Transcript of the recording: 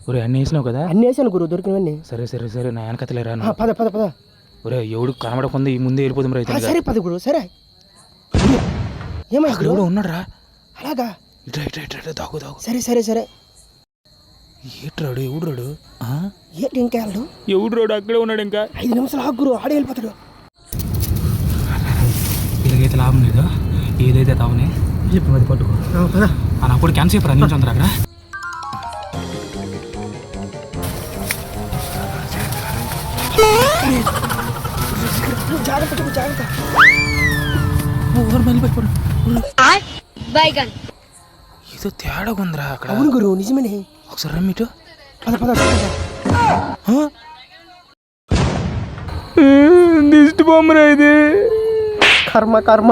ఒరే అన్ని వేసినావు కదా? అన్ని వేసాను గురు, దొరికినవన్నీ. సరే సరే సరే, నా వెనకతలేరా? పద పద పద. ఒరే ఎవడు కనబడకుండా ఈ ముందే వెళ్ళిపోతాం రైతు. సరే పద గురు. సరే ఏమైంది? అక్కడ ఎవడో ఉన్నాడు రా. అలాగా? ఇట్రా ఇట్రా ఇట్రా, దాగు దాగు. సరే సరే సరే. ఏట్రాడు? ఎవడు రాడు? ఏంటి ఇంకా వెళ్ళడు? ఎవడు రాడు? అక్కడే ఉన్నాడు. ఇంకా 5 నిమిషాలు ఆగు గురు, ఆడే వెళ్ళిపోతాడు. ఇలాగైతే లాభం లేదు, ఏదైతే తావునే చెప్పు అది పట్టుకో. అప్పుడు క్యాన్సర్ చెప్పరా నుంచి అందరు అక్కడ. జాగ్రత్త జాగ్రత్త. ఏదో తేడా ఉందిరా అక్కడ. అవును గురు, నిజమేనే. ఒకసారి రమ్మిటు. పద పద పద. దిష్టి బొమ్మరా ఇది. కర్మ కర్మ.